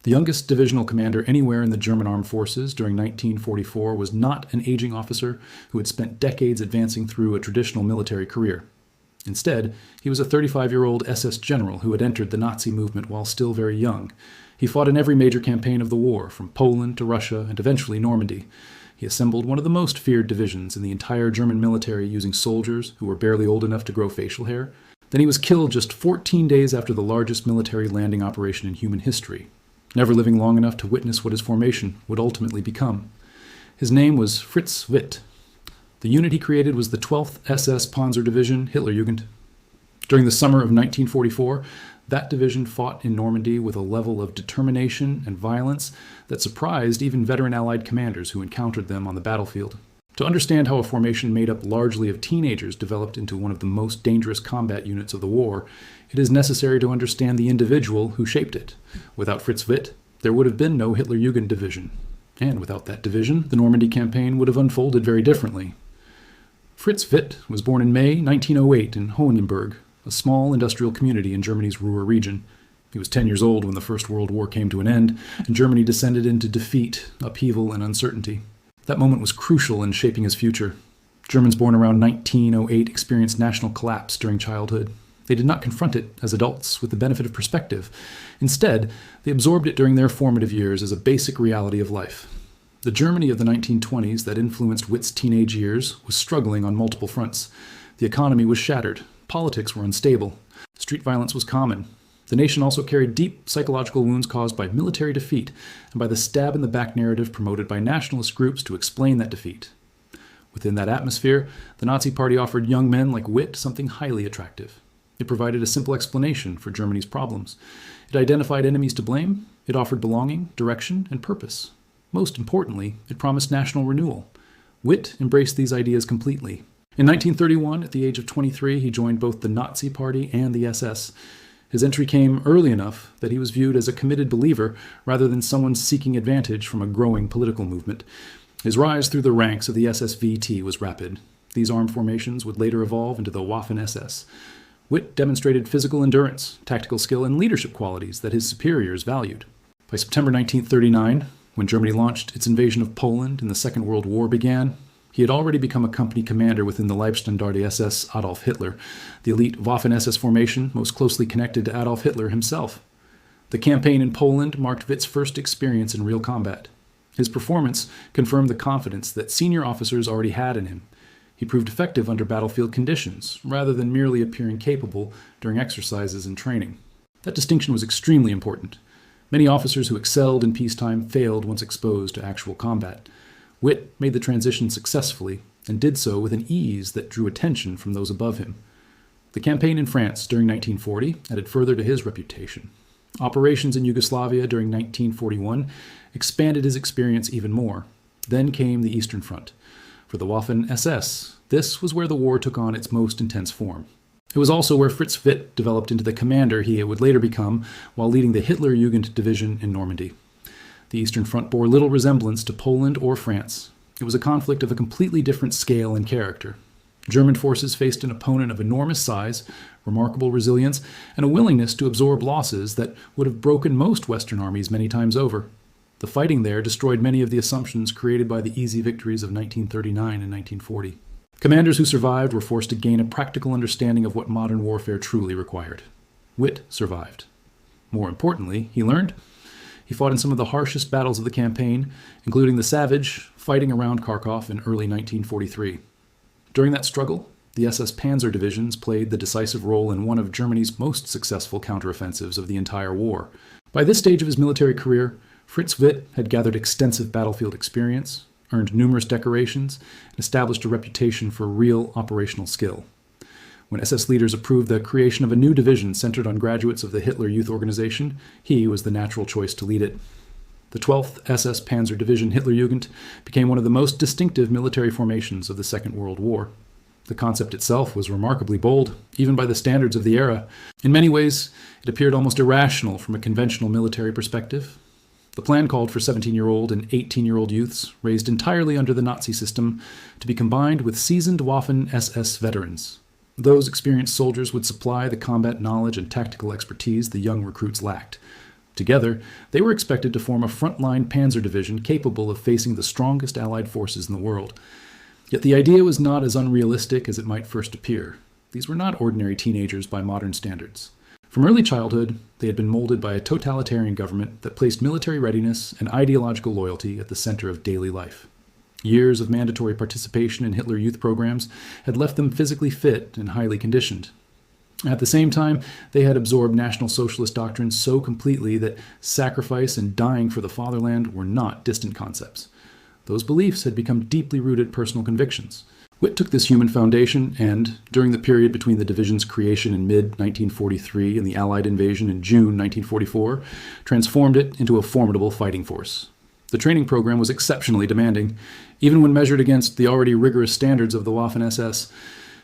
The youngest divisional commander anywhere in the German armed forces during 1944 was not an aging officer who had spent decades advancing through a traditional military career. Instead, he was a 35-year-old SS general who had entered the Nazi movement while still very young. He fought in every major campaign of the war, from Poland to Russia and eventually Normandy. He assembled one of the most feared divisions in the entire German military using soldiers who were barely old enough to grow facial hair. Then he was killed just 14 days after the largest military landing operation in human history, never living long enough to witness what his formation would ultimately become. His name was Fritz Witt. The unit he created was the 12th SS Panzer Division, Hitlerjugend. During the summer of 1944, that division fought in Normandy with a level of determination and violence that surprised even veteran Allied commanders who encountered them on the battlefield. To understand how a formation made up largely of teenagers developed into one of the most dangerous combat units of the war, it is necessary to understand the individual who shaped it. Without Fritz Witt, there would have been no Hitlerjugend division. And without that division, the Normandy campaign would have unfolded very differently. Fritz Witt was born in May 1908 in Hohenberg, a small industrial community in Germany's Ruhr region. He was 10 years old when the First World War came to an end, and Germany descended into defeat, upheaval, and uncertainty. That moment was crucial in shaping his future. Germans born around 1908 experienced national collapse during childhood. They did not confront it as adults with the benefit of perspective. Instead, they absorbed it during their formative years as a basic reality of life. The Germany of the 1920s that influenced Witt's teenage years was struggling on multiple fronts. The economy was shattered. Politics were unstable. Street violence was common. The nation also carried deep psychological wounds caused by military defeat and by the stab-in-the-back narrative promoted by nationalist groups to explain that defeat. Within that atmosphere, the Nazi Party offered young men like Witt something highly attractive. It provided a simple explanation for Germany's problems. It identified enemies to blame. It offered belonging, direction, and purpose. Most importantly, it promised national renewal. Witt embraced these ideas completely. In 1931, at the age of 23, he joined both the Nazi Party and the SS. His entry came early enough that he was viewed as a committed believer rather than someone seeking advantage from a growing political movement. His rise through the ranks of the SSVT was rapid. These armed formations would later evolve into the Waffen-SS. Witt demonstrated physical endurance, tactical skill, and leadership qualities that his superiors valued. By September 1939, when Germany launched its invasion of Poland and the Second World War began, he had already become a company commander within the Leibstandarte SS Adolf Hitler, the elite Waffen-SS formation most closely connected to Adolf Hitler himself. The campaign in Poland marked Witt's first experience in real combat. His performance confirmed the confidence that senior officers already had in him. He proved effective under battlefield conditions, rather than merely appearing capable during exercises and training. That distinction was extremely important. Many officers who excelled in peacetime failed once exposed to actual combat. Witt made the transition successfully, and did so with an ease that drew attention from those above him. The campaign in France during 1940 added further to his reputation. Operations in Yugoslavia during 1941 expanded his experience even more. Then came the Eastern Front. For the Waffen-SS, this was where the war took on its most intense form. It was also where Fritz Witt developed into the commander he would later become while leading the Hitlerjugend division in Normandy. The Eastern Front bore little resemblance to Poland or France. It was a conflict of a completely different scale and character. German forces faced an opponent of enormous size, remarkable resilience, and a willingness to absorb losses that would have broken most Western armies many times over. The fighting there destroyed many of the assumptions created by the easy victories of 1939 and 1940. Commanders who survived were forced to gain a practical understanding of what modern warfare truly required. Witt survived. More importantly, he learned. He fought in some of the harshest battles of the campaign, including the Savage fighting around Kharkov in early 1943. During that struggle, the SS Panzer divisions played the decisive role in one of Germany's most successful counteroffensives of the entire war. By this stage of his military career, Fritz Witt had gathered extensive battlefield experience, earned numerous decorations, and established a reputation for real operational skill. When SS leaders approved the creation of a new division centered on graduates of the Hitler Youth Organization, he was the natural choice to lead it. The 12th SS Panzer Division Hitlerjugend became one of the most distinctive military formations of the Second World War. The concept itself was remarkably bold, even by the standards of the era. In many ways, it appeared almost irrational from a conventional military perspective. The plan called for 17-year-old and 18-year-old youths, raised entirely under the Nazi system, to be combined with seasoned Waffen-SS veterans. Those experienced soldiers would supply the combat knowledge and tactical expertise the young recruits lacked. Together, they were expected to form a frontline panzer division capable of facing the strongest Allied forces in the world. Yet the idea was not as unrealistic as it might first appear. These were not ordinary teenagers by modern standards. From early childhood, they had been molded by a totalitarian government that placed military readiness and ideological loyalty at the center of daily life. Years of mandatory participation in Hitler Youth programs had left them physically fit and highly conditioned. At the same time, they had absorbed National Socialist doctrines so completely that sacrifice and dying for the fatherland were not distant concepts. Those beliefs had become deeply rooted personal convictions. Witt took this human foundation and, during the period between the division's creation in mid-1943 and the Allied invasion in June 1944, transformed it into a formidable fighting force. The training program was exceptionally demanding. Even when measured against the already rigorous standards of the Waffen-SS,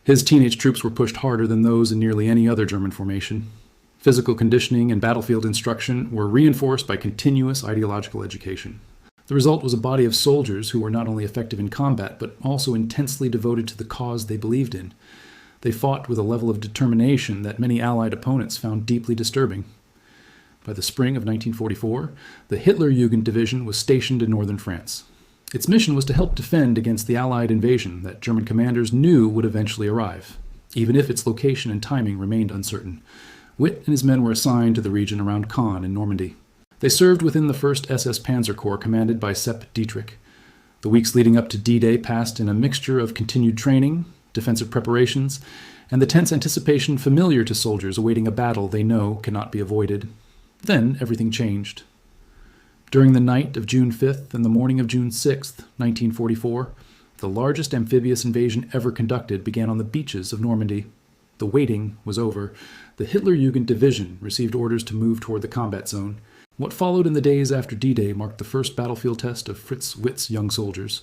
his teenage troops were pushed harder than those in nearly any other German formation. Physical conditioning and battlefield instruction were reinforced by continuous ideological education. The result was a body of soldiers who were not only effective in combat, but also intensely devoted to the cause they believed in. They fought with a level of determination that many Allied opponents found deeply disturbing. By the spring of 1944, the Hitlerjugend Division was stationed in northern France. Its mission was to help defend against the Allied invasion that German commanders knew would eventually arrive, even if its location and timing remained uncertain. Witt and his men were assigned to the region around Caen in Normandy. They served within the 1st SS Panzer Corps commanded by Sepp Dietrich. The weeks leading up to D-Day passed in a mixture of continued training, defensive preparations, and the tense anticipation familiar to soldiers awaiting a battle they know cannot be avoided. Then everything changed. During the night of June 5th and the morning of June 6th, 1944, the largest amphibious invasion ever conducted began on the beaches of Normandy. The waiting was over. The Hitlerjugend Division received orders to move toward the combat zone. What followed in the days after D-Day marked the first battlefield test of Fritz Witt's young soldiers.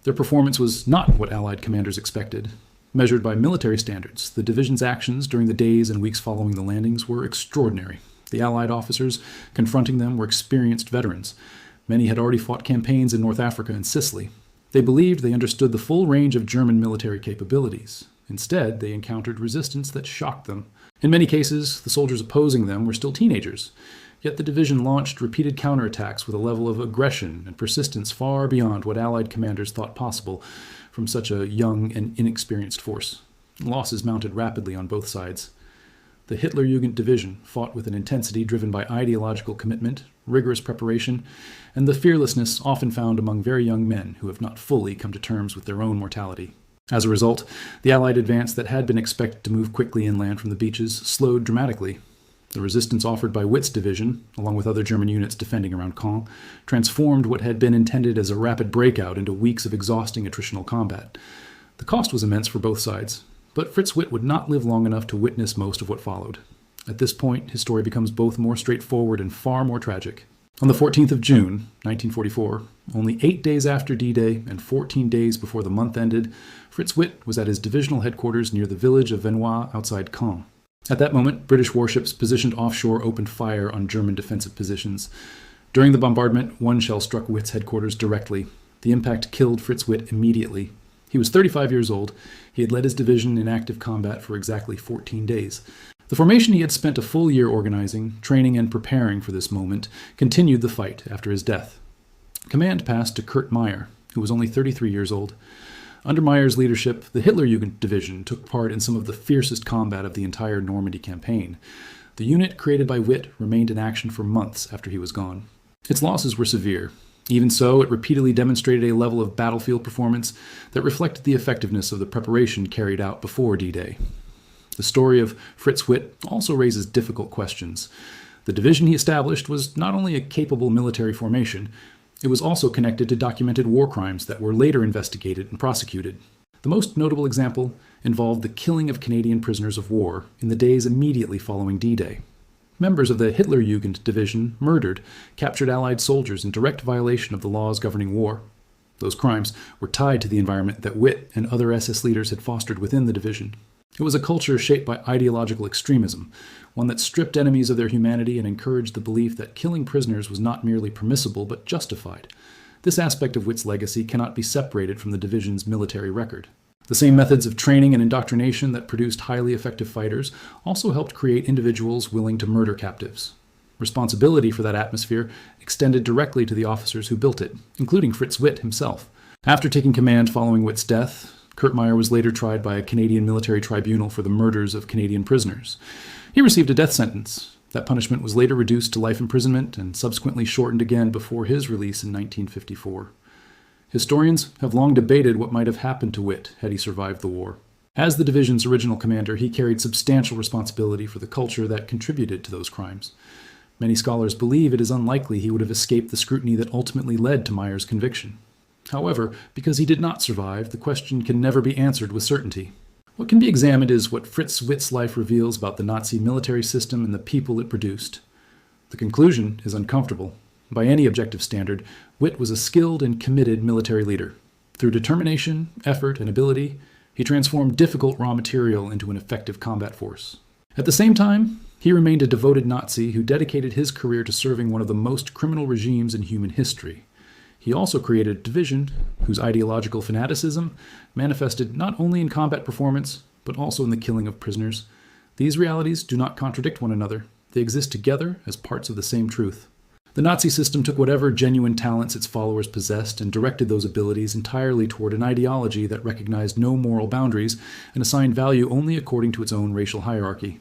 Their performance was not what Allied commanders expected. Measured by military standards, the division's actions during the days and weeks following the landings were extraordinary. The Allied officers confronting them were experienced veterans. Many had already fought campaigns in North Africa and Sicily. They believed they understood the full range of German military capabilities. Instead, they encountered resistance that shocked them. In many cases, the soldiers opposing them were still teenagers. Yet the division launched repeated counterattacks with a level of aggression and persistence far beyond what Allied commanders thought possible from such a young and inexperienced force. Losses mounted rapidly on both sides. The Hitlerjugend Division fought with an intensity driven by ideological commitment, rigorous preparation, and the fearlessness often found among very young men who have not fully come to terms with their own mortality. As a result, the Allied advance that had been expected to move quickly inland from the beaches slowed dramatically. The resistance offered by Witt's division, along with other German units defending around Caen, transformed what had been intended as a rapid breakout into weeks of exhausting attritional combat. The cost was immense for both sides. But Fritz Witt would not live long enough to witness most of what followed. At this point, his story becomes both more straightforward and far more tragic. On the 14th of June, 1944, only 8 days after D-Day and 14 days before the month ended, Fritz Witt was at his divisional headquarters near the village of Venoix outside Caen. At that moment, British warships positioned offshore opened fire on German defensive positions. During the bombardment, one shell struck Witt's headquarters directly. The impact killed Fritz Witt immediately. He was 35 years old. He had led his division in active combat for exactly 14 days. The formation he had spent a full year organizing, training, and preparing for this moment continued the fight after his death. Command passed to Kurt Meyer, who was only 33 years old. Under Meyer's leadership, the Hitlerjugend Division took part in some of the fiercest combat of the entire Normandy campaign. The unit created by Witt remained in action for months after he was gone. Its losses were severe. Even so, it repeatedly demonstrated a level of battlefield performance that reflected the effectiveness of the preparation carried out before D-Day. The story of Fritz Witt also raises difficult questions. The division he established was not only a capable military formation, it was also connected to documented war crimes that were later investigated and prosecuted. The most notable example involved the killing of Canadian prisoners of war in the days immediately following D-Day. Members of the Hitlerjugend Division murdered captured Allied soldiers in direct violation of the laws governing war. Those crimes were tied to the environment that Witt and other SS leaders had fostered within the division. It was a culture shaped by ideological extremism, one that stripped enemies of their humanity and encouraged the belief that killing prisoners was not merely permissible but justified. This aspect of Witt's legacy cannot be separated from the division's military record. The same methods of training and indoctrination that produced highly effective fighters also helped create individuals willing to murder captives. Responsibility for that atmosphere extended directly to the officers who built it, including Fritz Witt himself. After taking command following Witt's death, Kurtmeyer was later tried by a Canadian military tribunal for the murders of Canadian prisoners. He received a death sentence. That punishment was later reduced to life imprisonment and subsequently shortened again before his release in 1954. Historians have long debated what might have happened to Witt had he survived the war. As the division's original commander, he carried substantial responsibility for the culture that contributed to those crimes. Many scholars believe it is unlikely he would have escaped the scrutiny that ultimately led to Meyer's conviction. However, because he did not survive, the question can never be answered with certainty. What can be examined is what Fritz Witt's life reveals about the Nazi military system and the people it produced. The conclusion is uncomfortable. By any objective standard, Witt was a skilled and committed military leader. Through determination, effort, and ability, he transformed difficult raw material into an effective combat force. At the same time, he remained a devoted Nazi who dedicated his career to serving one of the most criminal regimes in human history. He also created a division whose ideological fanaticism manifested not only in combat performance, but also in the killing of prisoners. These realities do not contradict one another. They exist together as parts of the same truth. The Nazi system took whatever genuine talents its followers possessed and directed those abilities entirely toward an ideology that recognized no moral boundaries and assigned value only according to its own racial hierarchy.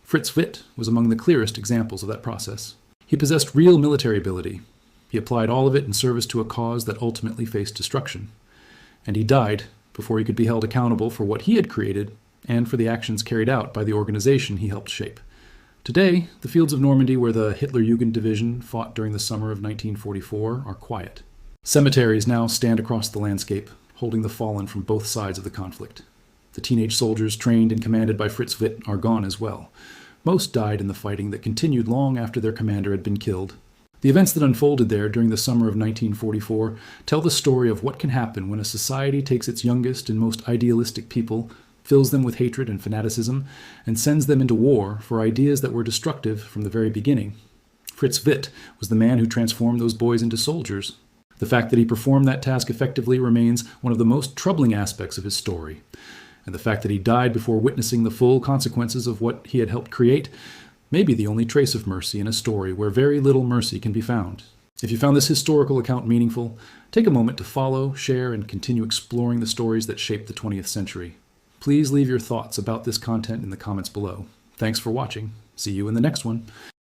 Fritz Witt was among the clearest examples of that process. He possessed real military ability. He applied all of it in service to a cause that ultimately faced destruction. And he died before he could be held accountable for what he had created and for the actions carried out by the organization he helped shape. Today, the fields of Normandy where the Hitlerjugend division fought during the summer of 1944 are quiet. Cemeteries now stand across the landscape, holding the fallen from both sides of the conflict. The teenage soldiers trained and commanded by Fritz Witt are gone as well. Most died in the fighting that continued long after their commander had been killed. The events that unfolded there during the summer of 1944 tell the story of what can happen when a society takes its youngest and most idealistic people, fills them with hatred and fanaticism, and sends them into war for ideas that were destructive from the very beginning. Fritz Witt was the man who transformed those boys into soldiers. The fact that he performed that task effectively remains one of the most troubling aspects of his story. And the fact that he died before witnessing the full consequences of what he had helped create may be the only trace of mercy in a story where very little mercy can be found. If you found this historical account meaningful, take a moment to follow, share, and continue exploring the stories that shaped the 20th century. Please leave your thoughts about this content in the comments below. Thanks for watching. See you in the next one.